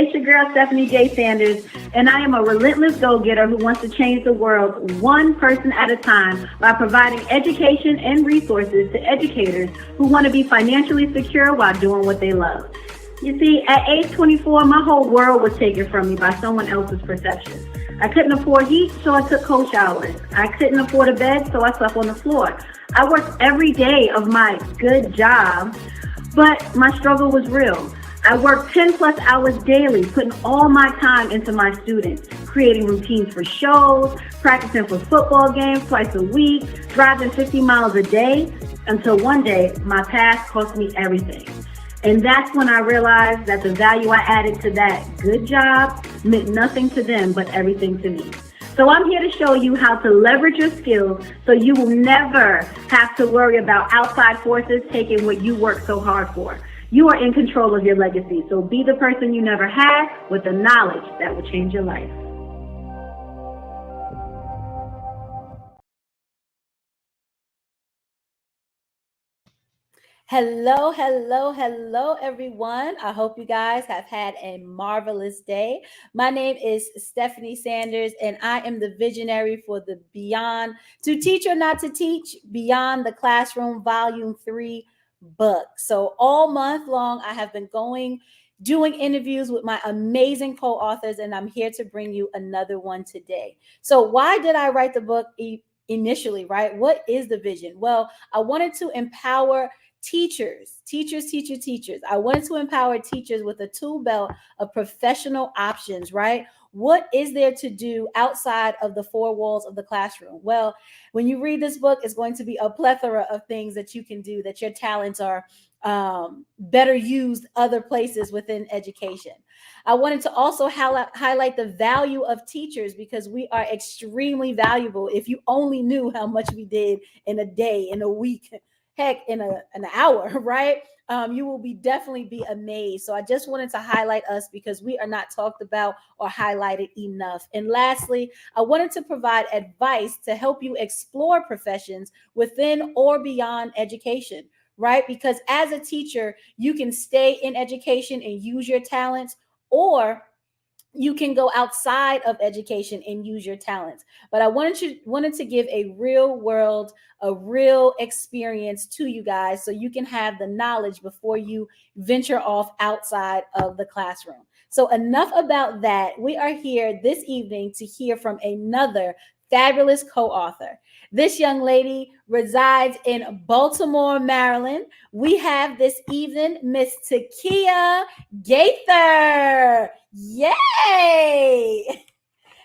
it's your girl, Stephanie J. Sanders, and I am a relentless go-getter who wants to change the world one person at a time by providing education and resources to educators who want to be financially secure while doing what they love. You see, at age 24, my whole world was taken from me by someone else's perception. I couldn't afford heat, so I took cold showers. I couldn't afford a bed, so I slept on the floor. I worked every day of my good job, but my struggle was real. I worked 10 plus hours daily, putting all my time into my students, creating routines for shows, practicing for football games twice a week, driving 50 miles a day, until one day my past cost me everything. And that's when I realized that the value I added to that good job meant nothing to them, but everything to me. So I'm here to show you how to leverage your skills so you will never have to worry about outside forces taking what you worked so hard for. You are in control of your legacy, so be the person you never had with the knowledge that will change your life. Hello, hello, hello, everyone. I hope you guys have had a marvelous day. My name is Stephanie Sanders, and I am the visionary for the Beyond to Teach or Not to Teach Beyond the Classroom Volume 3 book. So all month long, I have been doing interviews with my amazing co-authors, and I'm here to bring you another one today. So why did I write the book initially, right? What is the vision? Well, I wanted to empower teachers. I wanted to empower teachers with a tool belt of professional options, right? What is there to do outside of the four walls of the classroom? Well, when you read this book, it's going to be a plethora of things that you can do, that your talents are better used other places within education. I wanted to also highlight the value of teachers, because we are extremely valuable. If you only knew how much we did in a day, in a week, heck, in an hour, right? You will definitely be amazed. So I just wanted to highlight us because we are not talked about or highlighted enough. And lastly, I wanted to provide advice to help you explore professions within or beyond education, right? Because as a teacher, you can stay in education and use your talents, or you can go outside of education and use your talents. But I wanted to give a real experience to you guys, so you can have the knowledge before you venture off outside of the classroom. So enough about that. We are here this evening to hear from another fabulous co-author. This young lady resides in Baltimore, Maryland. We have this evening Miss Takhia Gaither. Yay!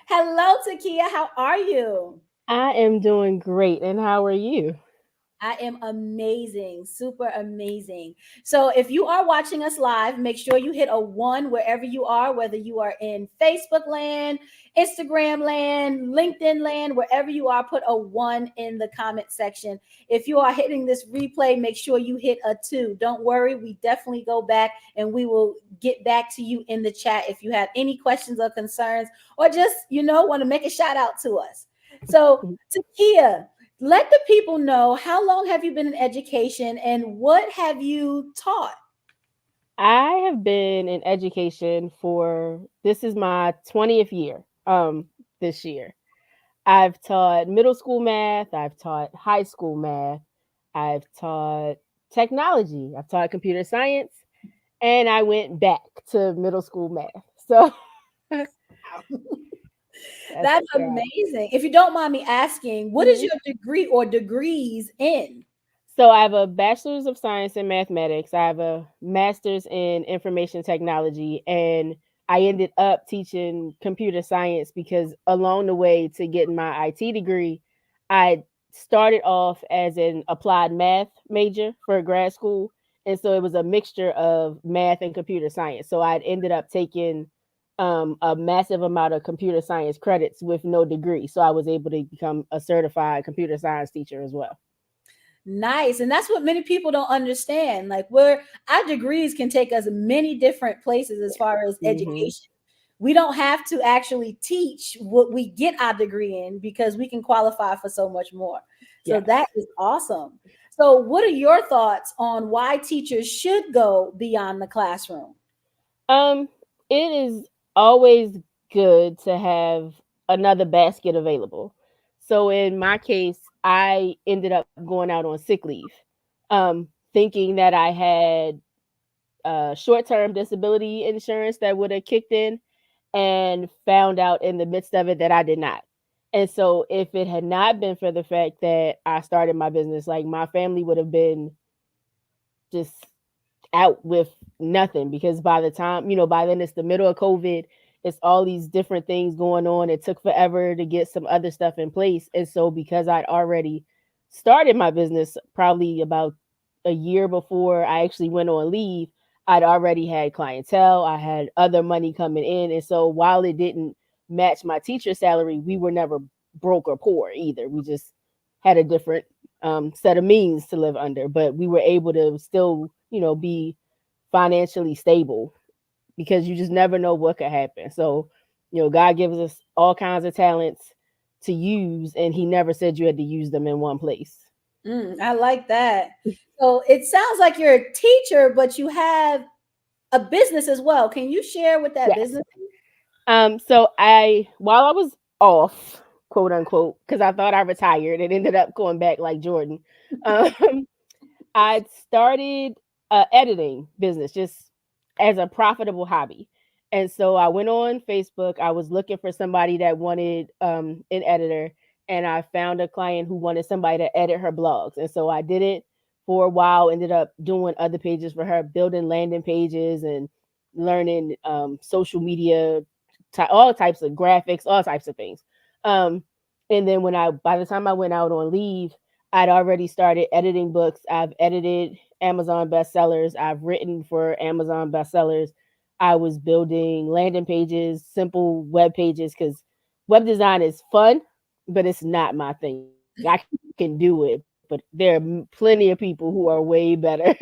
Hello, Takhia. How are you? I am doing great. And how are you? I am amazing, super amazing. So if you are watching us live, make sure you hit a 1 wherever you are, whether you are in Facebook land, Instagram land, LinkedIn land, wherever you are, put a 1 in the comment section. If you are hitting this replay, make sure you hit a 2. Don't worry, we definitely go back and we will get back to you in the chat if you have any questions or concerns, or just, want to make a shout out to us. So Takhia, let the people know, how long have you been in education and what have you taught? I have been in education this is my 20th year this year. I've taught middle school math, I've taught high school math, I've taught technology, I've taught computer science, and I went back to middle school math. So That's amazing. If you don't mind me asking, what is your degree or degrees in? So I have a bachelor's of science in mathematics. I have a master's in information technology, and I ended up teaching computer science because along the way to getting my IT degree, I started off as an applied math major for grad school. And so it was a mixture of math and computer science. So I ended up taking a massive amount of computer science credits with no degree. So I was able to become a certified computer science teacher as well. Nice. And that's what many people don't understand. Like, our degrees can take us many different places as far as education. We don't have to actually teach what we get our degree in, because we can qualify for so much more. So that is awesome. So what are your thoughts on why teachers should go beyond the classroom? it is always good to have another basket available. So in my case, I ended up going out on sick leave, thinking that I had short-term disability insurance that would have kicked in, and found out in the midst of it that I did not. And so if it had not been for the fact that I started my business, like my family would have been just out with nothing, because by the time, by then it's the middle of COVID, it's all these different things going on. It took forever to get some other stuff in place. And so because I'd already started my business probably about a year before I actually went on leave, I'd already had clientele, I had other money coming in. And so while it didn't match my teacher salary, we were never broke or poor either. We just had a different set of means to live under, but we were able to still, be financially stable, because you just never know what could happen. So, God gives us all kinds of talents to use, and He never said you had to use them in one place. I like that. So it sounds like you're a teacher, but you have a business as well. Can you share what that Yes. business So while I was off, quote unquote, because I thought I retired and ended up going back like Jordan, um, I started a editing business just as a profitable hobby. And so I went on Facebook. I was looking for somebody that wanted an editor, and I found a client who wanted somebody to edit her blogs. And so I did it for a while, ended up doing other pages for her, building landing pages and learning social media, all types of graphics, all types of things. Um, and then by the time I went out on leave, I'd already started editing books. I've edited Amazon bestsellers. I've written for Amazon bestsellers. I was building landing pages, simple web pages, because web design is fun, but it's not my thing. I can do it, but there are plenty of people who are way better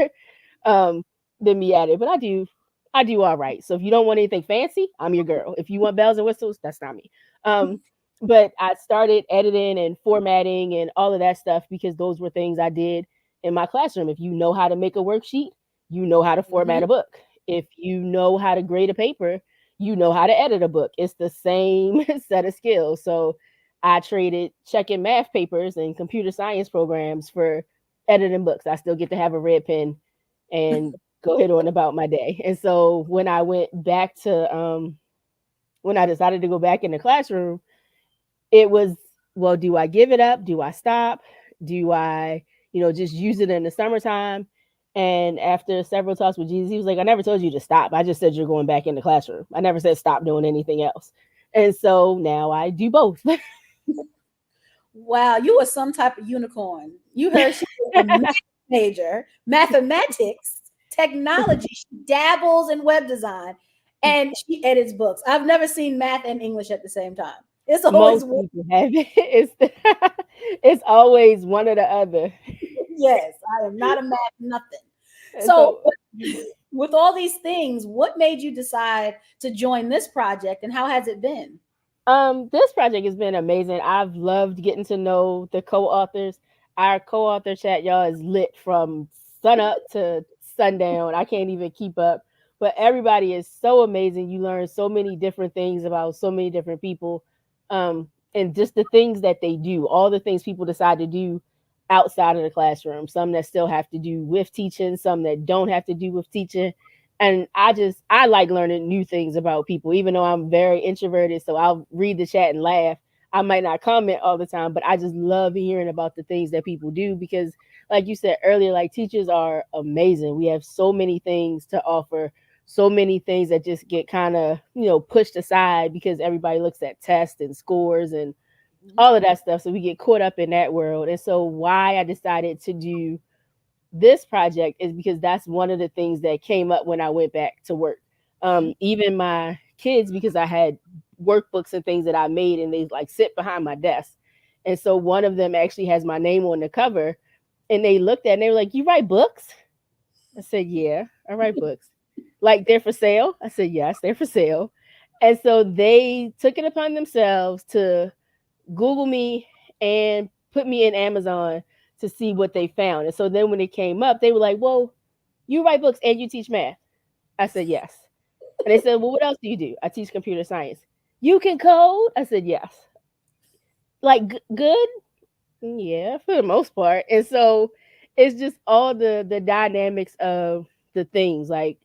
um, than me at it. But I do all right. So if you don't want anything fancy, I'm your girl. If you want bells and whistles, that's not me. Um, but I started editing and formatting and all of that stuff because those were things I did in my classroom. If you know how to make a worksheet, you know how to format a book. If you know how to grade a paper, you know how to edit a book. It's the same set of skills. So I traded checking math papers and computer science programs for editing books. I still get to have a red pen and go ahead on about my day. And so when I decided to go back in the classroom, it was, well, do I give it up? Do I stop? Do I, just use it in the summertime? And after several talks with Jesus, he was like, I never told you to stop. I just said you're going back in the classroom. I never said stop doing anything else. And so now I do both. Wow, you were some type of unicorn. You heard she was a math major, mathematics, technology. She dabbles in web design, and she edits books. I've never seen math and English at the same time. It's always Most people have it. It's always one or the other. yes. I am not a math nothing. And So, so with all these things, what made you decide to join this project, and how has it been? This project has been amazing. I've loved getting to know the co-authors. Our co-author chat, y'all, is lit from sun up to sundown. I can't even keep up. But everybody is so amazing. You learn so many different things about so many different people. And just the things that they do, all the things people decide to do outside of the classroom. Some that still have to do with teaching, some that don't have to do with teaching. And I like learning new things about people, even though I'm very introverted. So I'll read the chat and laugh. I might not comment all the time, but I just love hearing about the things that people do, because like you said earlier, like teachers are amazing. We have so many things to offer, so many things that just get kind of, pushed aside because everybody looks at tests and scores and all of that stuff. So we get caught up in that world. And so why I decided to do this project is because that's one of the things that came up when I went back to work. Even my kids, because I had workbooks and things that I made, and they like sit behind my desk. And so one of them actually has my name on the cover, and they looked at it and they were like, "You write books?" I said, "Yeah, I write books." Like, they're for sale? I said, "Yes, they're for sale." And so they took it upon themselves to Google me and put me in Amazon to see what they found. And so then when it came up, they were like, "Well, you write books and you teach math." I said, "Yes." And they said, well, what else do you do? I teach computer science. You can code? I said, yes. Like, good? Yeah, for the most part. And so it's just all the dynamics of the things. Like,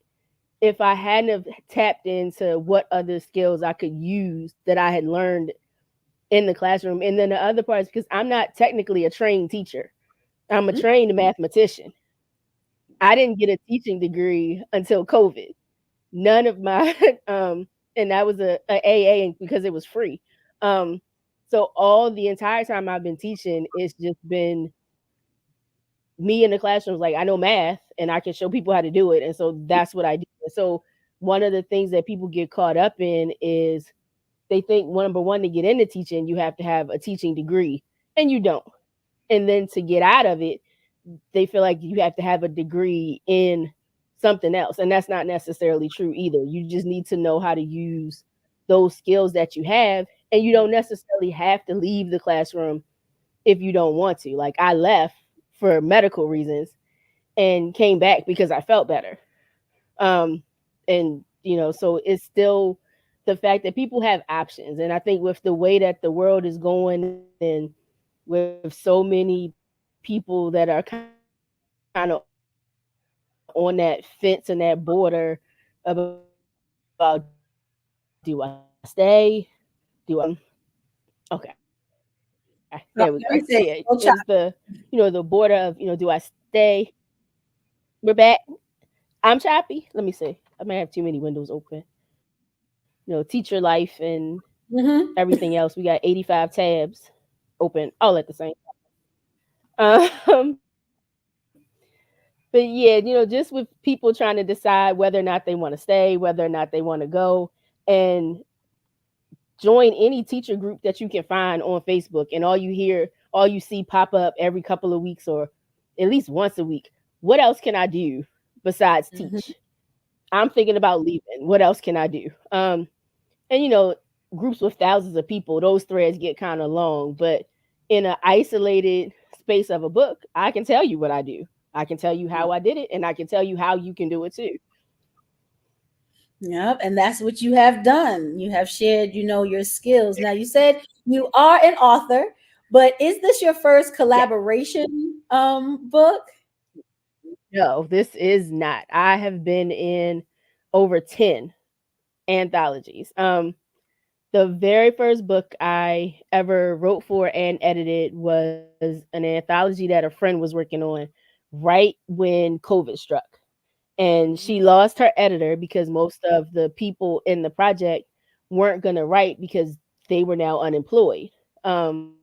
if I hadn't have tapped into what other skills I could use that I had learned in the classroom. And then the other part is because I'm not technically a trained teacher. I'm a trained mathematician. I didn't get a teaching degree until COVID. None of my and that was a AA because it was free. Um so all the entire time I've been teaching, it's just been me in the classroom. Like, I know math and I can show people how to do it. And so that's what I do. So one of the things that people get caught up in is they think, well, number one, to get into teaching, you have to have a teaching degree, and you don't. And then to get out of it, they feel like you have to have a degree in something else. And that's not necessarily true either. You just need to know how to use those skills that you have. And you don't necessarily have to leave the classroom if you don't want to. Like, I left for medical reasons and came back because I felt better. And so it's still the fact that people have options. And I think with the way that the world is going, and with so many people that are kind of on that fence and that border about, do I stay? Do I okay, there we go. So yeah, Let me it's say, the the border of, do I stay? We're back. I'm choppy. Let me see. I may have too many windows open. Teacher life and mm-hmm. everything else. We got 85 tabs open all at the same time. But yeah, just with people trying to decide whether or not they want to stay, whether or not they want to go, and join any teacher group that you can find on Facebook, and all you see pop up every couple of weeks or at least once a week. What else can I do besides Mm-hmm. teach? I'm thinking about leaving. What else can I do? And groups with thousands of people, those threads get kind of long, but in an isolated space of a book, I can tell you what I do. I can tell you how I did it, and I can tell you how you can do it too. Yep, and that's what you have done. You have shared, your skills. Now, you said you are an author, but is this your first Yeah. collaboration book? No, this is not. I have been in over 10 anthologies. The very first book I ever wrote for and edited was an anthology that a friend was working on right when COVID struck. And she lost her editor because most of the people in the project weren't going to write because they were now unemployed. And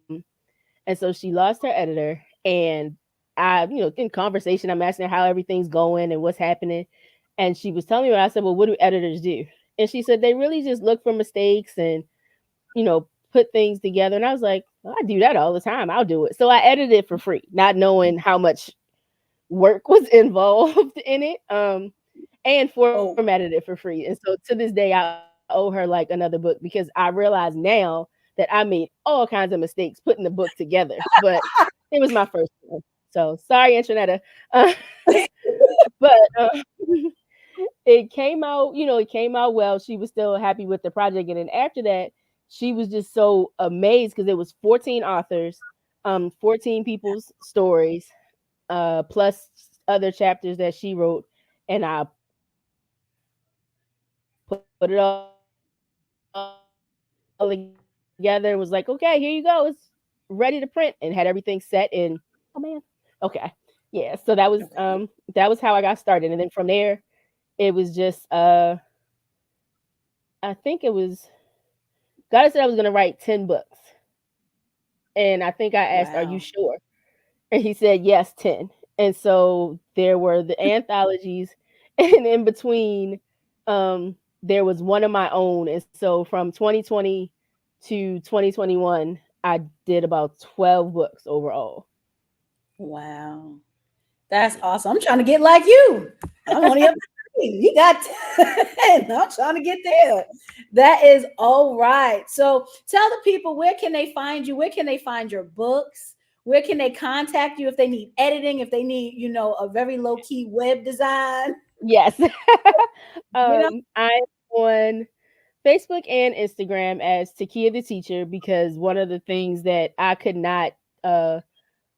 so she lost her editor. And in conversation, I'm asking her how everything's going and what's happening. And she was telling me, I said, well, what do editors do? And she said, they really just look for mistakes and put things together. And I was like, well, I do that all the time. I'll do it. So I edited it for free, not knowing how much work was involved in it. And Oh, formatted it for free. And so to this day, I owe her like another book because I realize now that I made all kinds of mistakes putting the book together. But it was my first one. So sorry, Antoinetta. Uh, but it came out, it came out well. She was still happy with the project. And then after that, she was just so amazed because it was 14 authors, 14 people's stories, plus other chapters that she wrote. And I put it all together and was like, okay, here you go. It's ready to print, and had everything set in, oh man, okay. Yeah. So that was that was how I got started. And then from there it was just I think it was God said I was gonna write 10 books. And I think I asked, are you wow. sure? And he said, yes, 10. And so there were the anthologies, and in between, there was one of my own. And so from 2020 to 2021, I did about 12 books overall. Wow. That's awesome. I'm trying to get like you. I'm only up to three. You got 10. I'm trying to get there. That is all right. So tell the people, where can they find you? Where can they find your books? Where can they contact you if they need editing, if they need, a very low key web design? Yes. You know? I'm on Facebook and Instagram as Takia the Teacher, because one of the things that I could not uh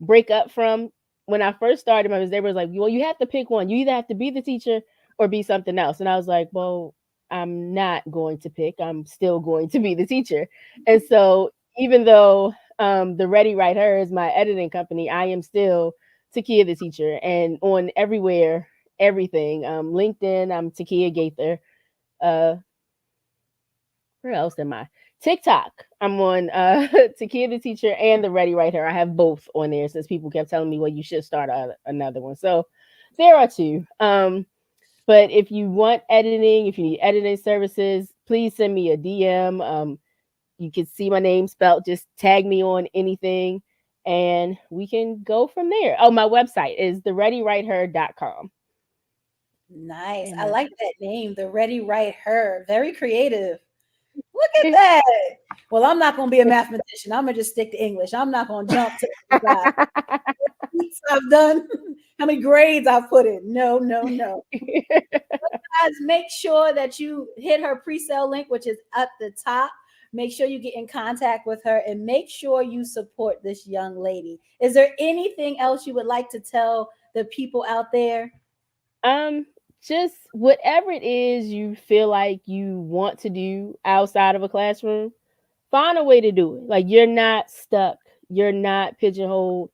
break up from when I first started, my they was like, well, you have to pick one. You either have to be the teacher or be something else. And I was like, well, I'm not going to pick. I'm still going to be the teacher. And so even though the Ready Write Her is my editing company, I am still Takia the Teacher. And on everywhere, everything, LinkedIn, I'm Takhia Gaither. Uh, where else am I? TikTok. I'm on Takia the Teacher and the Ready Write Her. I have both on there since people kept telling me, well, you should start another one. So there are two. But if you want editing, if you need editing services, please send me a DM. You can see my name spelled. Just tag me on anything and we can go from there. Oh, my website is thereadywriteher.com. Nice. I And like that name, the Ready Write Her. Very creative. Look at that. Well, I'm not going to be a mathematician. I'm going to just stick to English. I'm not going to jump to the side. Feats I've done, how many grades I've put in. No, no, no. Guys, make sure that you hit her pre-sale link, which is at the top. Make sure you get in contact with her and make sure you support this young lady. Is there anything else you would like to tell the people out there? Um, just whatever it is you feel like you want to do outside of a classroom, find a way to do it. Like you're not stuck, you're not pigeonholed.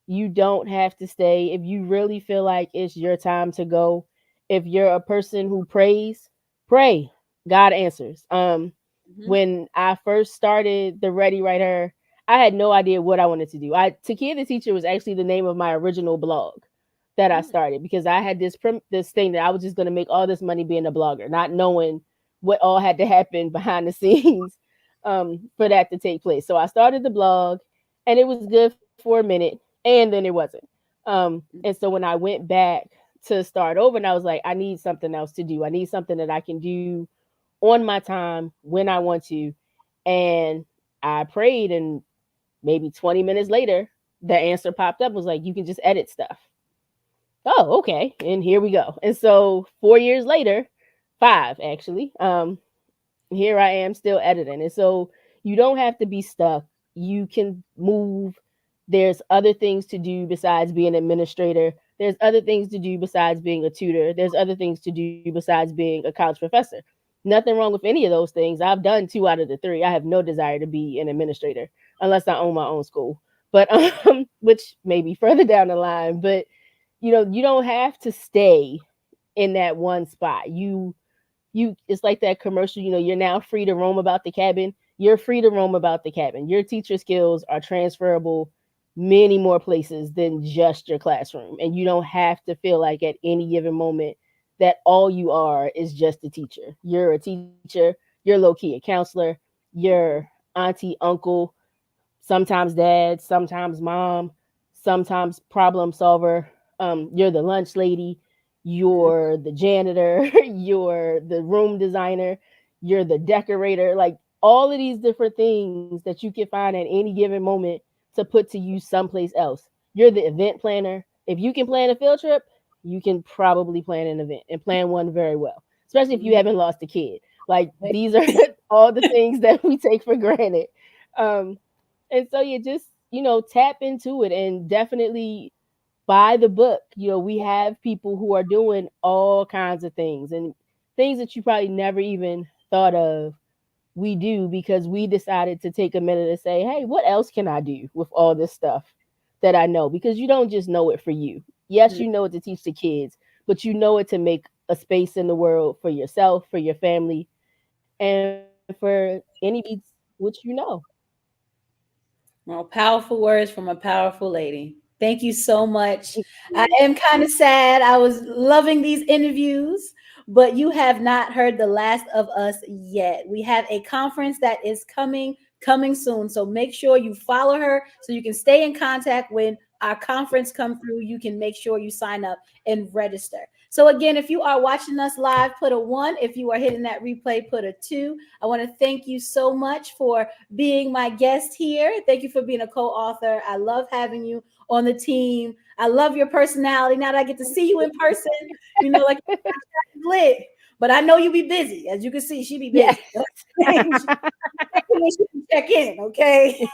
You don't have to stay. If you really feel like it's your time to go, if you're a person who prays, pray. God answers. Mhm. When I first started the Ready Writer, I had no idea what I wanted to do. Takia the Teacher was actually the name of my original blog that I Mm. started because I had this thing that I was just going to make all this money being a blogger, not knowing what all had to happen behind the scenes for that to take place. So I started the blog, and it was good for a minute, and then it wasn't. And so when I went back to start over, and I was like, I need something else to do. I need something that I can do on my time when I want to. And I prayed, and maybe 20 minutes later, the answer popped up, was like, you can just edit stuff. Oh, okay. And here we go. And so 4 years later, five actually, here I am still editing. And so you don't have to be stuck. You can move. There's other things to do besides being an administrator. There's other things to do besides being a tutor. There's other things to do besides being a college professor. Nothing wrong with any of those things. I've done two out of the three. I have no desire to be an administrator unless I own my own school, but which may be further down the line. But you don't have to stay in that one spot. You it's like that commercial, you're now free to roam about the cabin. You're free to roam about the cabin. Your teacher skills are transferable many more places than just your classroom. And you don't have to feel like at any given moment that all you are is just a teacher. You're a teacher, you're low key a counselor, you're auntie, uncle, sometimes dad, sometimes mom, sometimes problem solver. You're the lunch lady, you're the janitor, you're the room designer, you're the decorator. Like all of these different things that you can find at any given moment to put to use someplace else. You're the event planner. If you can plan a field trip, you can probably plan an event and plan one very well, especially if you Mhm. haven't lost a kid. Like these are all the things that we take for granted. Um, and so you just, tap into it and definitely buy the book. We have people who are doing all kinds of things and things that you probably never even thought of. We do because we decided to take a minute and say, hey, what else can I do with all this stuff that I know? Because you don't just know it for you. Yes, you know it to teach the kids, but you know it to make a space in the world for yourself, for your family, and for anybody which you know. Well, powerful words from a powerful lady. Thank you so much. I am kind of sad. I was loving these interviews, but you have not heard the last of us yet. We have a conference that is coming soon. So make sure you follow her so you can stay in contact when our conference come through. You can make sure you sign up and register. So again, if you are watching us live, put a 1. If you are hitting that replay, put a 2. I want to thank you so much for being my guest here. Thank you for being a co-author. I love having you on the team. I love your personality. Now that I get to see you in person, like lit. But I know you be busy. As you can see, she be busy. Yes. She can check in, okay?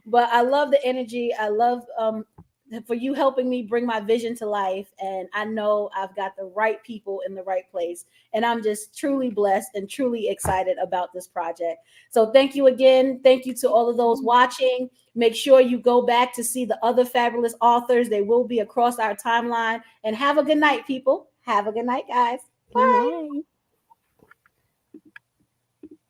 But I love the energy. I love for you helping me bring my vision to life. And I know I've got the right people in the right place. And I'm just truly blessed and truly excited about this project. So thank you again. Thank you to all of those watching. Make sure you go back to see the other fabulous authors. They will be across our timeline. And have a good night, people. Have a good night, guys. Good night.